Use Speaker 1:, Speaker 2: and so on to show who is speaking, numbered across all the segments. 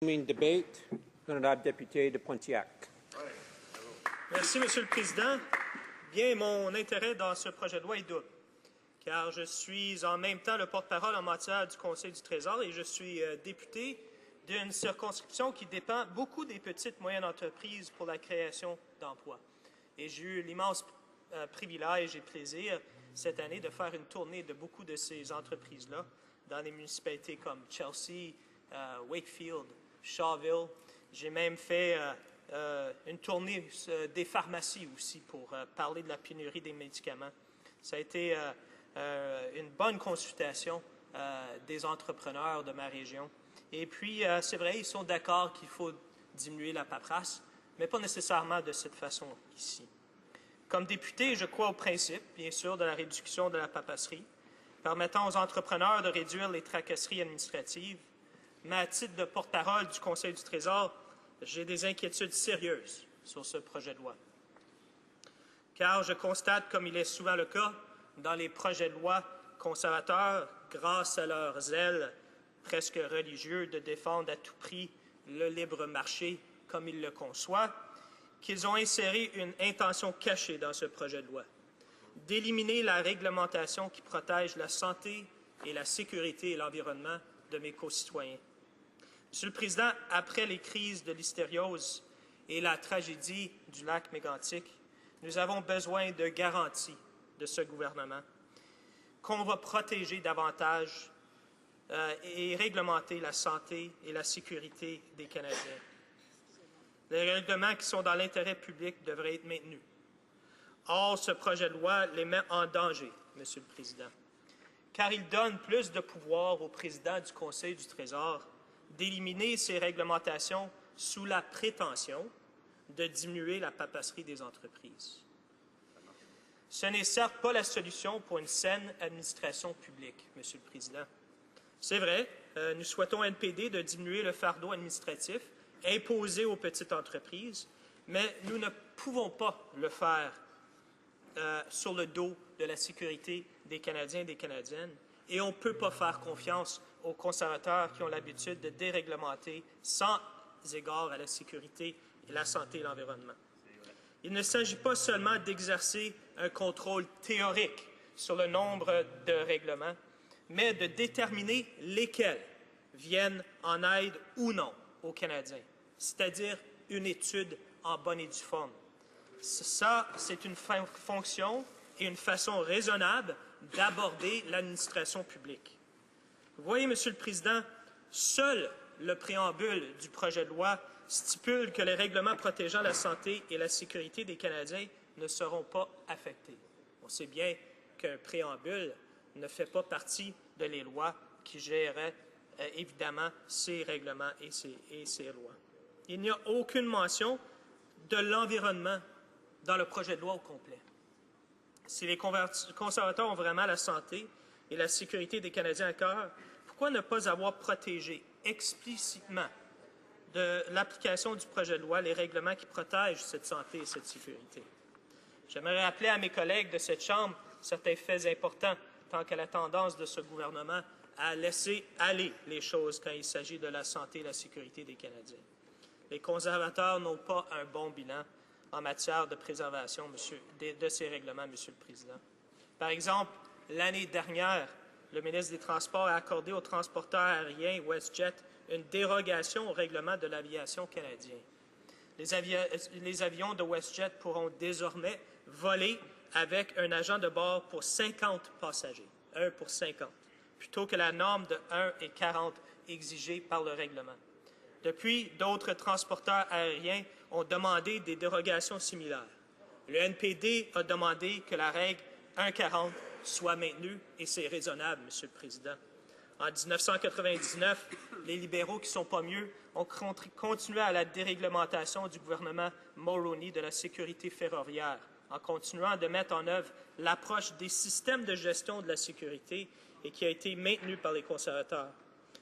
Speaker 1: Debate. Honorable député de Pontiac.
Speaker 2: Merci, Monsieur le Président. Bien, mon intérêt dans ce projet de loi est double, car je suis en même temps le porte-parole en matière du Conseil du Trésor et je suis député d'une circonscription qui dépend beaucoup des petites et moyennes entreprises pour la création d'emplois. Et j'ai eu l'immense privilège et plaisir cette année de faire une tournée de beaucoup de ces entreprises-là dans des municipalités comme Chelsea, Wakefield, Shawville. J'ai même fait une tournée des pharmacies aussi pour parler de la pénurie des médicaments. Ça a été une bonne consultation des entrepreneurs de ma région. Et puis, c'est vrai, ils sont d'accord qu'il faut diminuer la paperasse, mais pas nécessairement de cette façon ici. Comme député, je crois au principe, bien sûr, de la réduction de la paperasserie, permettant aux entrepreneurs de réduire les tracasseries administratives. Mais à titre de porte-parole du Conseil du Trésor, j'ai des inquiétudes sérieuses sur ce projet de loi. Car je constate, comme il est souvent le cas dans les projets de loi conservateurs, grâce à leur zèle presque religieux de défendre à tout prix le libre marché comme ils le conçoivent, qu'ils ont inséré une intention cachée dans ce projet de loi, d'éliminer la réglementation qui protège la santé et la sécurité et l'environnement de mes concitoyens. Monsieur le Président, après les crises de l'hystériose et la tragédie du lac Mégantic, nous avons besoin de garanties de ce gouvernement qu'on va protéger davantage et réglementer la santé et la sécurité des Canadiens. Les règlements qui sont dans l'intérêt public devraient être maintenus. Or, ce projet de loi les met en danger, Monsieur le Président, car il donne plus de pouvoir au président du Conseil du Trésor d'éliminer ces réglementations sous la prétention de diminuer la papasserie des entreprises. Ce n'est certes pas la solution pour une saine administration publique, Monsieur le Président. C'est vrai, nous souhaitons NPD de diminuer le fardeau administratif imposé aux petites entreprises, mais nous ne pouvons pas le faire sur le dos de la sécurité des Canadiens et des Canadiennes. Et on ne peut pas faire confiance aux conservateurs qui ont l'habitude de déréglementer sans égard à la sécurité, et la santé et l'environnement. Il ne s'agit pas seulement d'exercer un contrôle théorique sur le nombre de règlements, mais de déterminer lesquels viennent en aide ou non aux Canadiens, c'est-à-dire une étude en bonne et due forme. Ça, c'est une fonction et une façon raisonnable d'aborder l'administration publique. Vous voyez, Monsieur le Président, seul le préambule du projet de loi stipule que les règlements protégeant la santé et la sécurité des Canadiens ne seront pas affectés. On sait bien qu'un préambule ne fait pas partie de les lois qui gèrent évidemment ces règlements et ces lois. Il n'y a aucune mention de l'environnement dans le projet de loi au complet. Si les conservateurs ont vraiment la santé et la sécurité des Canadiens à cœur, pourquoi ne pas avoir protégé explicitement de l'application du projet de loi les règlements qui protègent cette santé et cette sécurité? J'aimerais rappeler à mes collègues de cette Chambre certains faits importants tant qu'à la tendance de ce gouvernement à laisser aller les choses quand il s'agit de la santé et la sécurité des Canadiens. Les conservateurs n'ont pas un bon bilan en matière de préservation de ces règlements, Monsieur le Président. Par exemple, l'année dernière, le ministre des Transports a accordé aux transporteurs aériens WestJet une dérogation au règlement de l'aviation canadien. Les avions de WestJet pourront désormais voler avec un agent de bord pour 50 passagers, 1 pour 50, plutôt que la norme de 1 et 40 exigée par le règlement. Depuis, d'autres transporteurs aériens ont demandé des dérogations similaires. Le NPD a demandé que la règle 1,40 soit maintenue, et c'est raisonnable, Monsieur le Président. En 1999, les libéraux qui sont pas mieux ont continué à la déréglementation du gouvernement Mulroney de la sécurité ferroviaire, en continuant de mettre en œuvre l'approche des systèmes de gestion de la sécurité et qui a été maintenue par les conservateurs.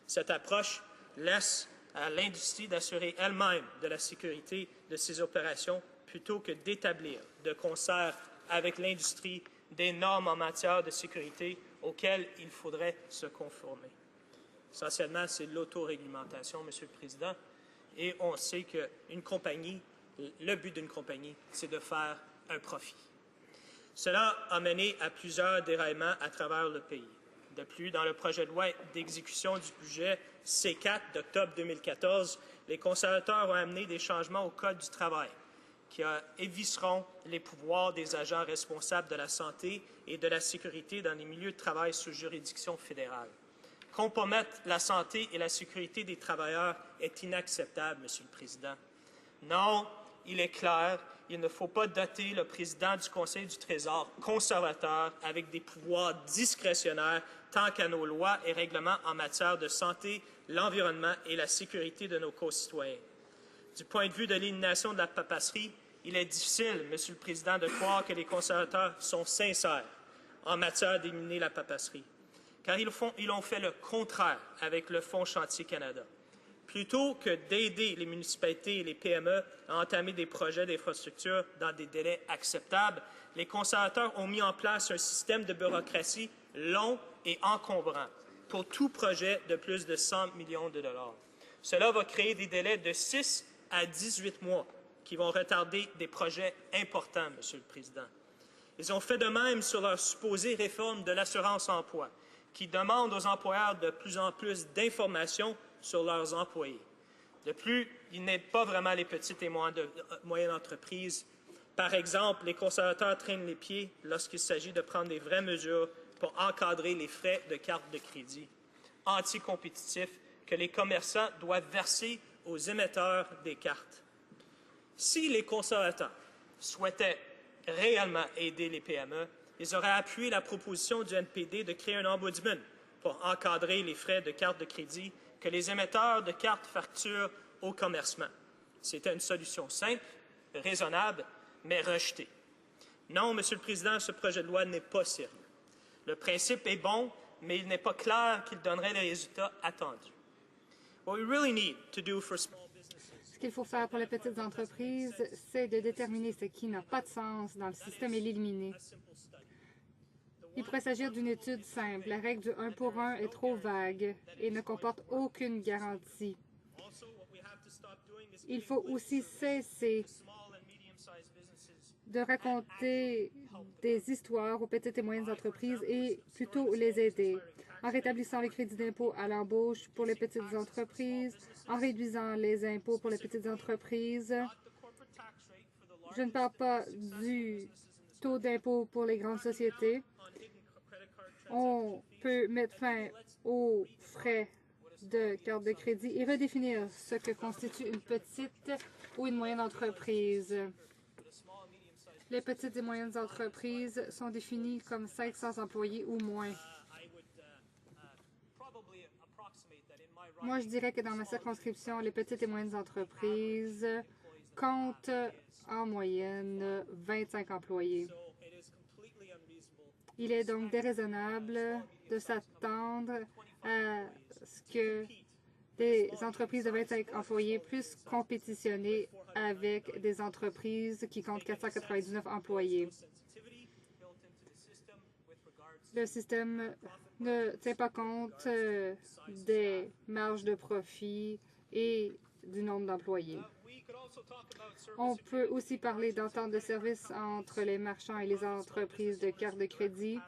Speaker 2: Cette approche laisse à l'industrie d'assurer elle-même de la sécurité de ses opérations plutôt que d'établir de concert avec l'industrie des normes en matière de sécurité auxquelles il faudrait se conformer. Essentiellement, c'est l'autoréglementation, Monsieur le Président. Et on sait qu'une compagnie, le but d'une compagnie, c'est de faire un profit. Cela a mené à plusieurs déraillements à travers le pays. De plus, dans le projet de loi d'exécution du budget C4 d'octobre 2014, les conservateurs ont amené des changements au Code du travail qui évisceront les pouvoirs des agents responsables de la santé et de la sécurité dans les milieux de travail sous juridiction fédérale. Compromettre la santé et la sécurité des travailleurs est inacceptable, Monsieur le Président. Non, il est clair, il ne faut pas doter le président du Conseil du Trésor conservateur avec des pouvoirs discrétionnaires tant qu'à nos lois et règlements en matière de santé, l'environnement et la sécurité de nos concitoyens. Du point de vue de l'élimination de la papasserie, il est difficile, Monsieur le Président, de croire que les conservateurs sont sincères en matière d'éliminer la papasserie, car ils ont fait le contraire avec le Fonds Chantier Canada. Plutôt que d'aider les municipalités et les PME à entamer des projets d'infrastructure dans des délais acceptables, les conservateurs ont mis en place un système de bureaucratie long et encombrant pour tout projet de plus de 100 millions de dollars. Cela va créer des délais de 6 à 18 mois qui vont retarder des projets importants, Monsieur le Président. Ils ont fait de même sur leur supposée réforme de l'assurance-emploi, qui demande aux employeurs de plus en plus d'informations sur leurs employés. De plus, ils n'aident pas vraiment les petites et moyennes entreprises. Par exemple, les conservateurs traînent les pieds lorsqu'il s'agit de prendre des vraies mesures pour encadrer les frais de carte de crédit anticompétitifs que les commerçants doivent verser aux émetteurs des cartes. Si les conservateurs souhaitaient réellement aider les PME, ils auraient appuyé la proposition du NPD de créer un ombudsman pour encadrer les frais de carte de crédit que les émetteurs de cartes facturent aux commerçants. C'était une solution simple, raisonnable, mais rejetée. Non, Monsieur le Président, ce projet de loi n'est pas sérieux. Le principe est bon, mais il n'est pas clair qu'il donnerait les résultats attendus.
Speaker 3: Ce qu'il faut faire pour les petites entreprises, c'est de déterminer ce qui n'a pas de sens dans le système et l'éliminer. Il pourrait s'agir d'une étude simple. La règle du 1 pour 1 est trop vague et ne comporte aucune garantie. Il faut aussi cesser de raconter des histoires aux petites et moyennes entreprises et plutôt les aider, en rétablissant les crédits d'impôt à l'embauche pour les petites entreprises, en réduisant les impôts pour les petites entreprises. Je ne parle pas du taux d'impôt pour les grandes sociétés. On peut mettre fin aux frais de carte de crédit et redéfinir ce que constitue une petite ou une moyenne entreprise. Les petites et moyennes entreprises sont définies comme 500 employés ou moins. Moi, je dirais que dans ma circonscription, les petites et moyennes entreprises comptent en moyenne 25 employés. Il est donc déraisonnable de s'attendre à ce que des entreprises de 25 employés puissent compétitionner avec des entreprises qui comptent 499 employés. Le système ne tient pas compte des marges de profit et du nombre d'employés. On peut aussi parler d'entente de services entre les marchands et les entreprises de cartes de crédit.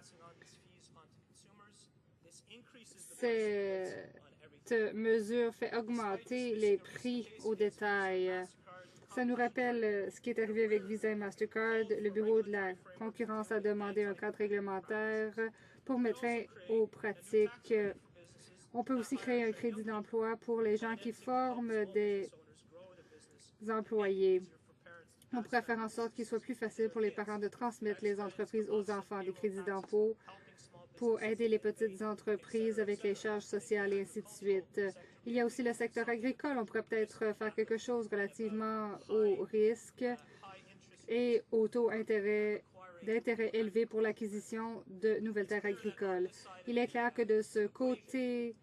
Speaker 3: Cette mesure fait augmenter les prix au détail. Ça nous rappelle ce qui est arrivé avec Visa et Mastercard. Le Bureau de la concurrence a demandé un cadre réglementaire pour mettre fin aux pratiques. On peut aussi créer un crédit d'emploi pour les gens qui forment des employés. On pourrait faire en sorte qu'il soit plus facile pour les parents de transmettre les entreprises aux enfants des crédits d'impôt pour aider les petites entreprises avec les charges sociales et ainsi de suite. Il y a aussi le secteur agricole. On pourrait peut-être faire quelque chose relativement aux risques et aux taux d'intérêt élevés pour l'acquisition de nouvelles terres agricoles. Il est clair que de ce côté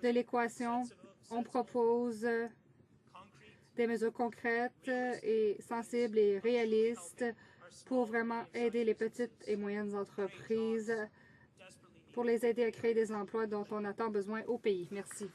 Speaker 3: de l'équation, on propose des mesures concrètes et sensibles et réalistes pour vraiment aider les petites et moyennes entreprises pour les aider à créer des emplois dont on a tant besoin au pays. Merci.